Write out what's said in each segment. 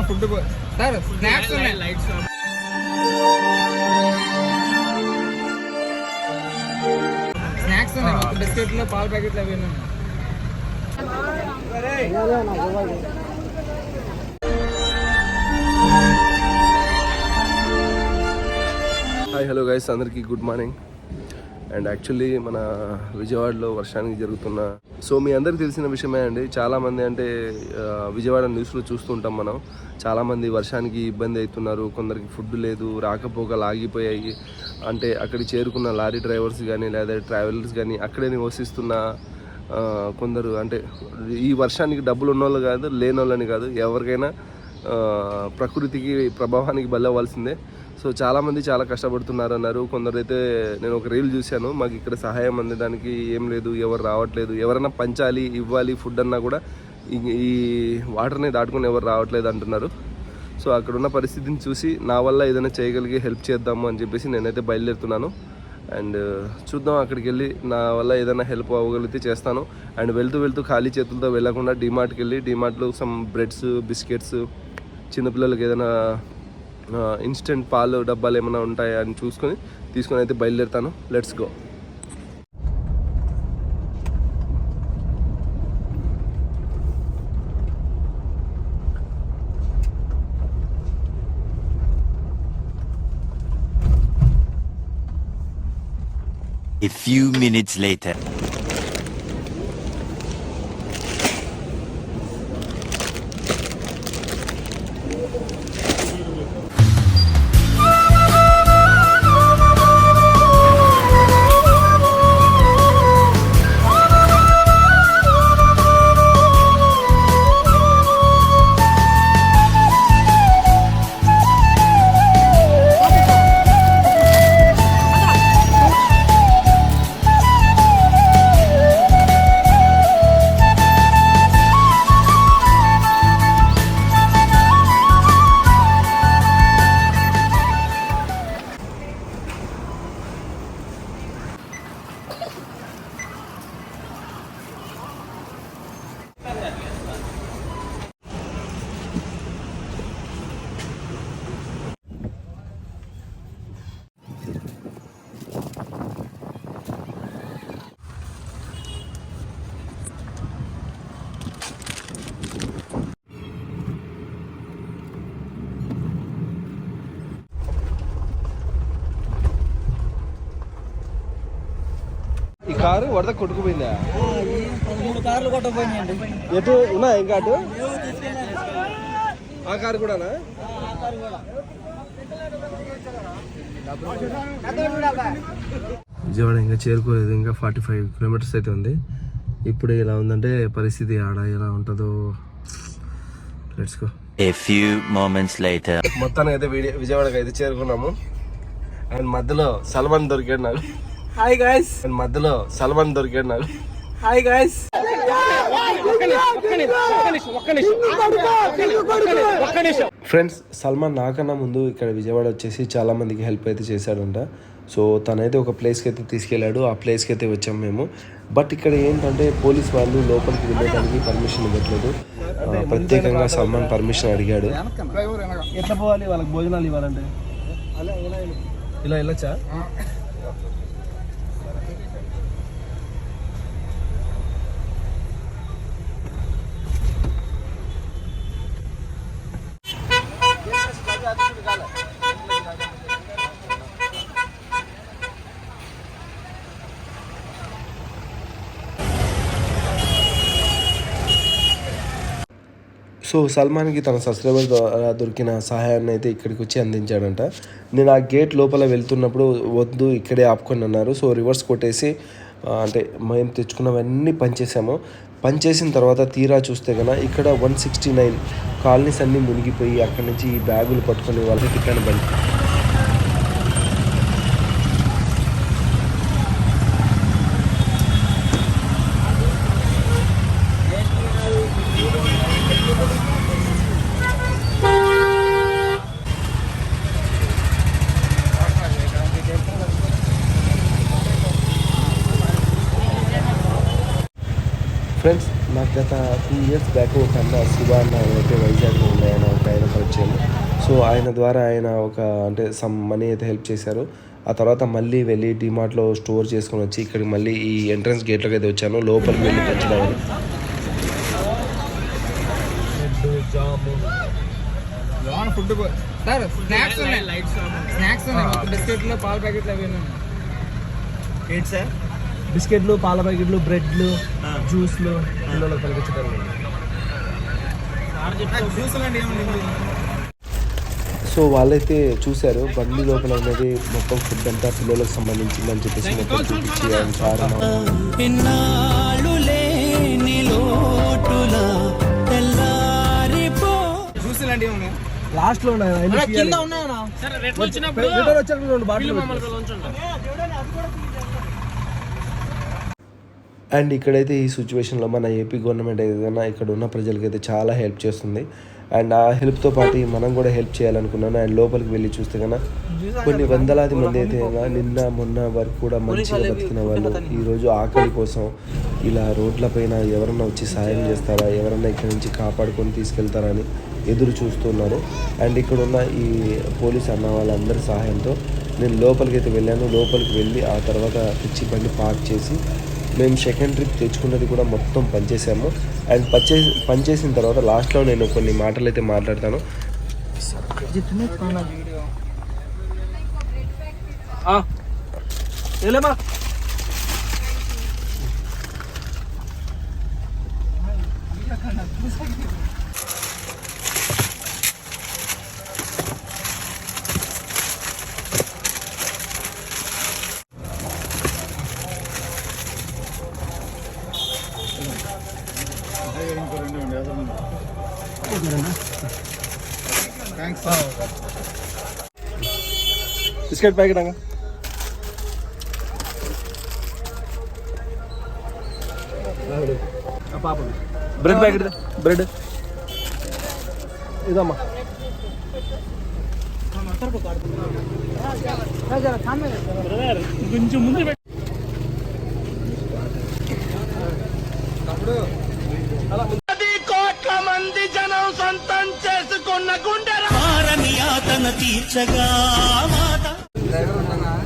Food sir snacks ఉన్నాయి lights snacks ఉన్నాయి మొత్తం బిస్కెట్లు పాల ప్యాకెట్లు అవి ఉన్నాయి. హాయ్ హలో గైస్, అందరికీ గుడ్ మార్నింగ్. అండ్ యాక్చువల్లీ మన విజయవాడలో వర్షానికి జరుగుతున్న మీ అందరికీ తెలిసిన విషయమే అండి. చాలామంది అంటే విజయవాడ న్యూస్లో చూస్తుంటాం మనం. చాలామంది వర్షానికి ఇబ్బంది అవుతున్నారు, కొందరికి ఫుడ్ లేదు, రాకపోకలు ఆగిపోయాయి. అంటే అక్కడికి చేరుకున్న లారీ డ్రైవర్స్ కానీ లేదా ట్రావెలర్స్ కానీ అక్కడే నివసిస్తున్న కొందరు, అంటే ఈ వర్షానికి డబ్బులు ఉన్నోళ్ళు కాదు, లేని వాళ్ళని కాదు, ఎవరికైనా ప్రకృతికి ప్రభావానికి బలవ్వాల్సిందే. సో చాలామంది చాలా కష్టపడుతున్నారు అన్నారు. కొందరైతే నేను ఒక రీల్ చూశాను, మాకు ఇక్కడ సహాయం అందడానికి ఏం లేదు, ఎవరు రావట్లేదు, ఎవరైనా పంచాలి ఇవ్వాలి ఫుడ్ అన్నా కూడా ఈ వాటర్ని దాటుకుని ఎవరు రావట్లేదు అంటున్నారు. సో అక్కడున్న పరిస్థితిని చూసి నా వల్ల ఏదైనా చేయగలిగి హెల్ప్ చేద్దాము అని చెప్పేసి నేనైతే బయలుదేరుతున్నాను. అండ్ చూద్దాం, అక్కడికి వెళ్ళి నా వల్ల ఏదైనా హెల్ప్ అవ్వగలిగితే చేస్తాను. అండ్ వెళ్తూ ఖాళీ చేతులతో వెళ్ళకుండా డీమార్ట్కి వెళ్ళి డీమార్ట్లో సమ్ బ్రెడ్స్, బిస్కెట్స్, చిన్నపిల్లలకి ఏదైనా ఇన్స్టెంట్ పాలు డబ్బాలు ఏమైనా ఉంటాయా అని తీసుకొని అయితే బయలుదేరుతాను. Let's go. A few minutes later. ఈ కారు వరద కొట్టుకుపోయిందా? 13 కార్లు కొట్టుకుపోయినాయండి. ఎటు ఉన్నా ఇంకా అటు ఆ కారు కూడానా? విజయవాడ ఇంకా చేరుకోలేదు, ఇంకా 45 కిలోమీటర్స్ అయితే ఉంది. ఇప్పుడు ఎలా ఉందంటే పరిస్థితి ఆడ ఎలా ఉంటుందో. Let's go. A few moments later. మొత్తానికి అయితే విజయవాడకి అయితే చేరుకున్నాము. అండ్ మధ్యలో సల్మాన్ దొరికాడు నాకు. Hi guys. అండ్ మధ్యలో సల్మాన్ దొరికాడు నాకు. Hi guys. ఫ్రెండ్స్, సల్మాన్ నాకన్నా ముందు ఇక్కడ విజయవాడ వచ్చేసి చాలా మందికి హెల్ప్ అయితే చేశాడంట. సో తనైతే ఒక ప్లేస్కి అయితే తీసుకెళ్ళాడు. ఆ ప్లేస్కి అయితే వచ్చాం మేము. బట్ ఇక్కడ ఏంటంటే పోలీస్ వాళ్ళు లోపలికి వెళ్ళడానికి పర్మిషన్ ఇవ్వట్లేదు. ప్రత్యేకంగా సల్మాన్ పర్మిషన్ అడిగాడు. ఎట్లా పోవాలి? వాళ్ళకి భోజనాలు ఇవ్వాలంటే ఇలా వెళ్ళొచ్చా? సో సల్మాన్కి తన సబ్స్క్రైబర్ ద్వారా దొరికిన సహాయాన్ని అయితే ఇక్కడికి వచ్చి అందించాడంట. నేను ఆ గేట్ లోపల వెళ్తున్నప్పుడు వద్దు ఇక్కడే ఆపుకొని అన్నారు. సో రివర్స్ కొట్టేసి అంటే మేము తెచ్చుకున్నవన్నీ పనిచేసాము. పనిచేసిన తర్వాత తీరా చూస్తే కన్నా ఇక్కడ 169 కాలనీస్ అన్నీ మునిగిపోయి అక్కడి నుంచి ఈ బ్యాగులు పట్టుకొని వాళ్ళకి తిప్పాను బండి. ఫ్రెండ్స్, నాకు గత 2 years బ్యాక్ ఒక అన్న శివ అన్న అయితే వైజాగ్లో ఉన్నాయని ఒక ఆయన ఆయన ద్వారా ఆయన ఒక అంటే సమ్ మనీ అయితే హెల్ప్ చేశారు. ఆ తర్వాత మళ్ళీ వెళ్ళి డిమార్ట్లో స్టోర్ చేసుకొని వచ్చి ఇక్కడికి మళ్ళీ ఈ ఎంట్రన్స్ గేట్లోకి అయితే వచ్చాను, లోపలికి వెళ్ళి పంచదామని. ఫుడ్ సార్ స్నాక్స్ ఉన్నాయి, స్నాక్స్ ఉన్నాయి, బిస్కెట్లు పాల ప్యాకెట్లు అవి ఉన్నాయి. ఏంటి సార్? బిస్కెట్లు, పాల ప్యాకెట్లు, బ్రెడ్లు, జ్యూస్లు పిల్లలకు కలిగించడం. జ్యూస్ లాంటి ఏముంది? సో వాళ్ళైతే చూశారు బండి లోపల ఉన్నది మొత్తం ఫుడ్ అంతా పిల్లలకు సంబంధించిందని చెప్పేసి మొత్తం చూపించి ఆయన సార్ జ్యూస్ లాంటి ఏమున్నాయి? లాస్ట్ లో ఉన్నాయి అండ్ ఇక్కడైతే ఈ సిచ్యువేషన్లో మన ఏపీ గవర్నమెంట్ ఏదైనా ఇక్కడ ఉన్న ప్రజలకైతే చాలా హెల్ప్ చేస్తుంది. అండ్ ఆ హెల్ప్తో పాటు మనం కూడా హెల్ప్ చేయాలనుకున్నాను. అండ్ లోపలికి వెళ్ళి చూస్తే కన్నా కొన్ని వందలాది మంది అయితే నిన్న మొన్న వరకు కూడా మంచిగా బతికిన వాళ్ళు ఈరోజు ఆకలి కోసం ఇలా రోడ్లపైన ఎవరన్నా వచ్చి సాయం చేస్తారా, ఎవరన్నా ఇక్కడి నుంచి కాపాడుకొని తీసుకెళ్తారా అని ఎదురు చూస్తున్నారు. అండ్ ఇక్కడ ఉన్న ఈ పోలీస్ అన్న వాళ్ళందరి సహాయంతో నేను లోపలికి అయితే వెళ్ళాను. లోపలికి వెళ్ళి ఆ తర్వాత పిచ్చి బండి పార్క్ చేసి మేము సెకండ్ ట్రిప్ తెచ్చుకున్నది కూడా మొత్తం పనిచేసాము. అండ్ పనిచేసిన తర్వాత లాస్ట్లో నేను కొన్ని మాటలు అయితే మాట్లాడతాను. బిస్కెట్ ప్యాకెట్ అంగా బ్రెడ్ ప్యాకెట్ బ్రెడ్ ఇదమ్మా. కొంచెం ముందు కోట్ల మంది జనం సొంతం చేసుకున్న గుండెని యాతన తీర్చగా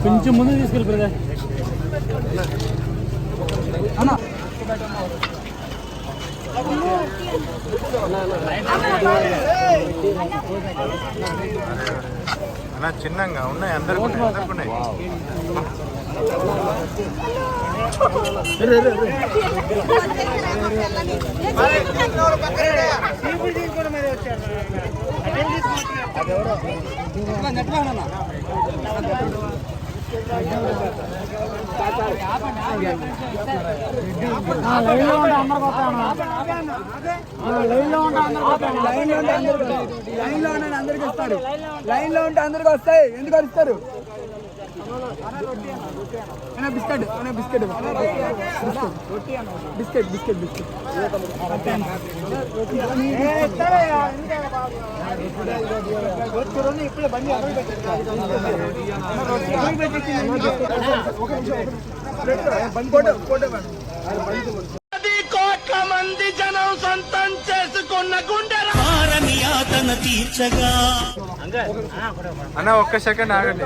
కొంచెం ముందు తీసుకెళ్ళి బ్రదర్. అలా చిన్నగా ఉన్నాయి, అందరికీ ఉన్నాయి. అందరికి వస్తారు, లైన్ లో ఉంటే అందరికి వస్తాయి. ఎందుకు వస్తారు? Biscuit biscuit biscuit biscuit biscuit ఇప్పుడే బండి కోట్ల మంది జనం సొంతం చేసుకున్న గుండెని యాతన తీర్చగా. అన్న ఒక్క సెకండ్ ఆగండి.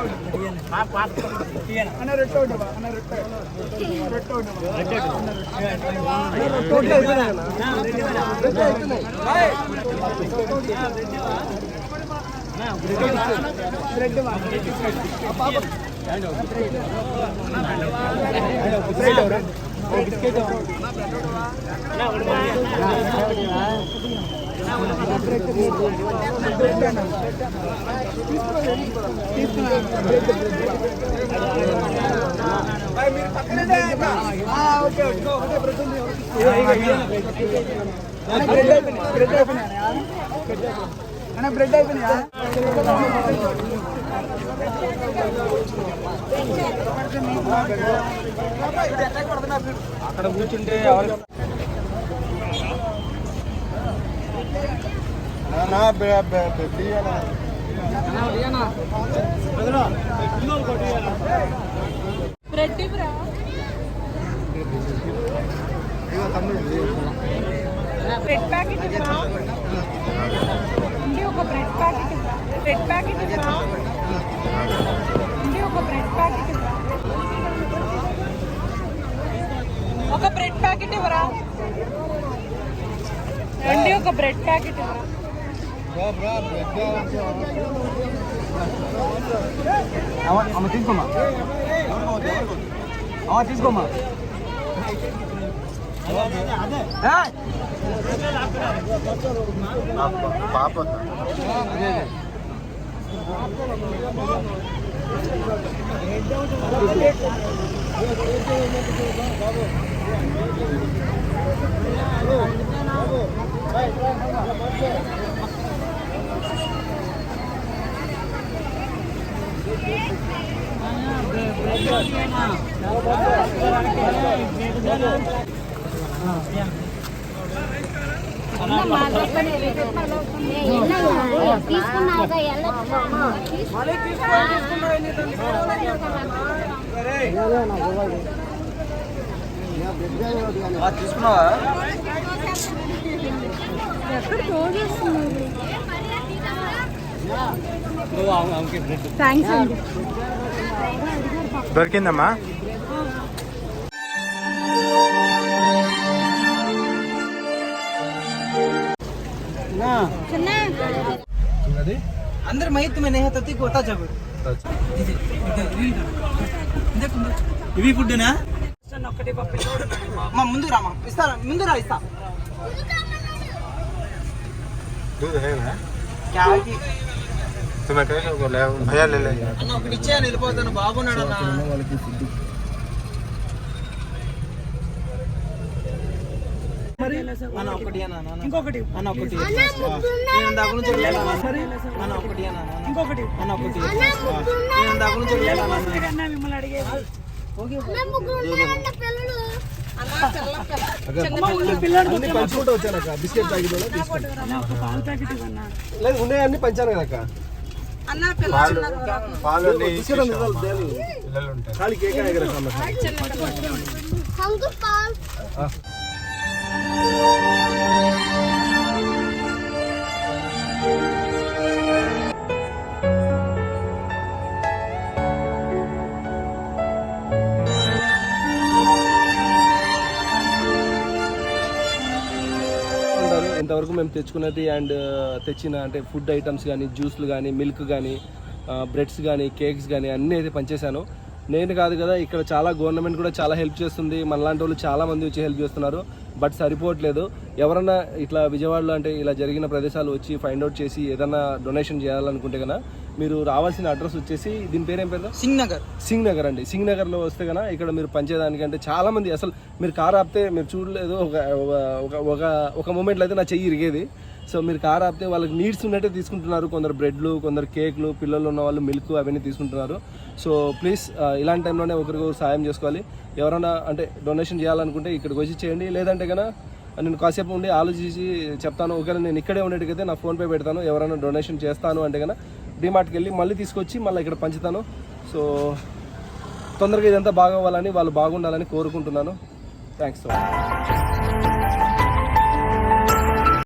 బ్రెడ్ అయిపోయినా అక్కడ కూర్చుంటే ఎవరు బ్రెడ్ ప్యాకెట్ ఒక బ్రెడ్ ప్యాకెట్ బ్రెడ్ ప్యాకెట్ ఇవ్వరా? అండి ఒక బ్రెడ్ ప్యాకెట్ ఇవ్వరా? ఒక బ్రెడ్ ప్యాకెట్ ఇవ్వరా? అండి ఒక బ్రెడ్ ప్యాకెట్ ఇవ్వరా? అమ్మ తీసుకోమ్మా, తీసుకోమ్మా. తీసుకున్నావా? థ్యాంక్స్ అండి. దొరికిందమ్మా. अंदर मैं तुम्हें नहीं होता को होता जब ఇవి ఫుడ్నా? ఒక్కటి పప్పిలోడు మా ముందు రామా, ఇస్తా ముందు రా, ఇస్తా. दूध है ना? क्या है कि तुम्हें कहेगा वो ले भैया ले ले. అన్న ఒకటి ఇచ్చేయని వెళ్ళిపోతాను, బాగున్నాడు అన్న. అన్న ఒకటి అన్న, ఇంకొకటి అన్న ఒకటి నేను దాకా నుంచి అన్న ఒకటి అన్న, ఇంకొకటి అన్న ఒకటి నేను దాకా నుంచి కన్నా మిమ్మల్ని అడిగేది. అన్ని పంచుకుంటూ వచ్చాను అక్క. బిస్కెట్ ప్యాకెట్ ఒక పాల ప్యాకెట్ ఇవ్వన్నా. లేదు, ఉన్నాయి అన్ని పంచాను కదా అక్క. పాలు బిస్కెట్ ఉంది కదా, దేని? పిల్లలు ఉంటారు. ఖాళీ కేక్ ఆగర కమ్మ. ఇంతవరకు మేము తెచ్చుకున్నది అండ్ తెచ్చిన అంటే ఫుడ్ ఐటమ్స్ కానీ, జ్యూస్లు కానీ, మిల్క్ కానీ, బ్రెడ్స్ కానీ, కేక్స్ కానీ అన్నీ అయితే పనిచేశాను. నేను కాదు కదా, ఇక్కడ చాలా గవర్నమెంట్ కూడా చాలా హెల్ప్ చేస్తుంది. మనలాంటి వాళ్ళు చాలా మంది వచ్చి హెల్ప్ చేస్తున్నారు. బట్ సరిపోవట్లేదు. ఎవరన్నా ఇట్లా విజయవాడలో అంటే ఇలా జరిగిన ప్రదేశాలు వచ్చి ఫైండ్ అవుట్ చేసి ఏదన్నా డొనేషన్ చేయాలనుకుంటే కన్నా మీరు రావాల్సిన అడ్రస్ వచ్చేసి, దీని పేరేం పేరు? సింగ్ నగర్. సింగ్ నగర్ అండి. సింగ్ నగర్లో వస్తే కన్నా ఇక్కడ మీరు పనిచేయడానికంటే చాలా మంది, అసలు మీరు కార్ ఆపితే మీరు చూడలేదు, ఒక మూమెంట్లో అయితే నా చెయ్యి ఇరిగేది. సో మీరు కార్ ఆపితే వాళ్ళకి నీడ్స్ ఉన్నట్టే తీసుకుంటున్నారు. కొందరు బ్రెడ్లు, కొందరు కేక్లు, పిల్లలు ఉన్న వాళ్ళు మిల్క్ అవన్నీ తీసుకుంటున్నారు. సో ప్లీజ్ ఇలాంటి టైంలోనే ఒకరికి సాయం చేసుకోవాలి. ఎవరైనా అంటే డొనేషన్ చేయాలనుకుంటే ఇక్కడికి వచ్చి చేయండి. లేదంటే కన్నా నేను కాసేపు ఉండి ఆలోచించి చెప్తాను. ఒకవేళ నేను ఇక్కడే ఉండేటికైతే నా ఫోన్పే పెడతాను. ఎవరైనా డొనేషన్ చేస్తాను అంటే కన్నా డిమార్ట్కి వెళ్ళి మళ్ళీ తీసుకొచ్చి మళ్ళీ ఇక్కడ పంచుతాను. సో తొందరగా ఇదంతా బాగోవాలని, వాళ్ళు బాగుండాలని కోరుకుంటున్నాను. Thanks so much.